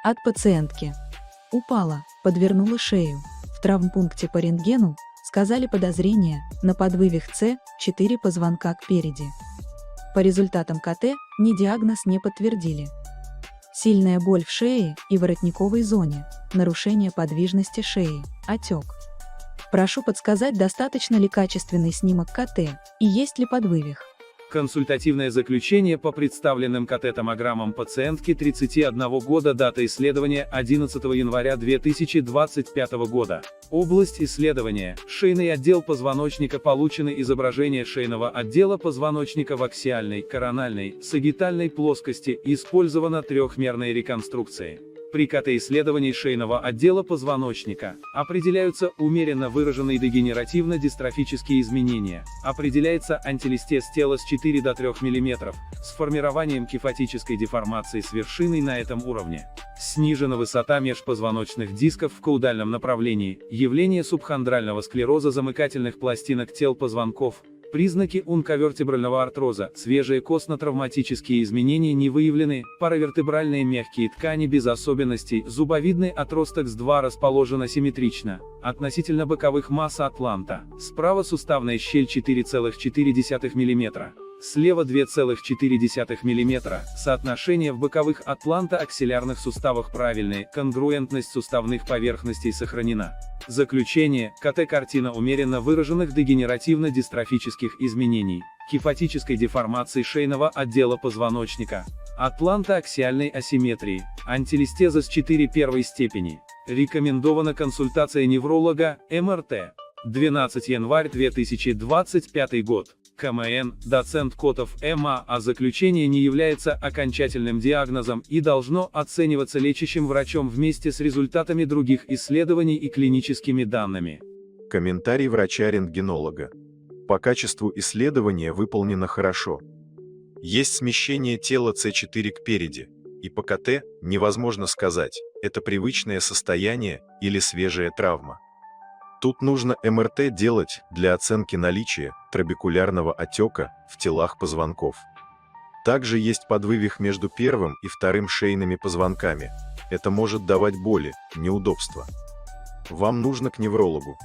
От пациентки. Упала, подвернула шею. В травмпункте по рентгену сказали подозрение на подвывих С4 позвонка кпереди. По результатам КТ диагноз не подтвердили. Сильная боль в шее и воротниковой зоне, нарушение подвижности шеи, отек. Прошу подсказать, достаточно ли качественный снимок КТ и есть ли подвывих. Консультативное заключение по представленным КТ-томограммам пациентки 31 года, дата исследования 11 января 2025 года. Область исследования – шейный отдел позвоночника, получены изображения шейного отдела позвоночника в аксиальной, корональной, сагитальной плоскости, использована трехмерная реконструкция. При КТ-исследовании шейного отдела позвоночника определяются умеренно выраженные дегенеративно-дистрофические изменения, определяется антилистез тела с 4 до 3 мм, с формированием кифотической деформации с вершиной на этом уровне. Снижена высота межпозвоночных дисков в каудальном направлении, явление субхондрального склероза замыкательных пластинок тел позвонков, признаки унковертебрального артроза, свежие костно-травматические изменения не выявлены, паравертебральные мягкие ткани без особенностей, зубовидный отросток с 2 расположен асимметрично, относительно боковых масса атланта, справа суставная щель 4,4 мм. Слева 2,4 мм, соотношение в боковых атланто-аксиллярных суставах правильное, конгруентность суставных поверхностей сохранена. Заключение: КТ-картина умеренно выраженных дегенеративно-дистрофических изменений, кифотической деформации шейного отдела позвоночника, атланто-аксиальной асимметрии, антилистеза с 4 первой степени. Рекомендована консультация невролога, МРТ. 12 январь 2025 год. КМН, доцент Котов МА, а заключение не является окончательным диагнозом и должно оцениваться лечащим врачом вместе с результатами других исследований и клиническими данными. Комментарий врача-рентгенолога. По качеству исследования выполнено хорошо. Есть смещение тела С4 кпереди, и по КТ невозможно сказать, это привычное состояние или свежая травма. Тут нужно МРТ делать для оценки наличия трабекулярного отека в телах позвонков. Также есть подвывих между первым и вторым шейными позвонками. Это может давать боли, неудобства. Вам нужно к неврологу.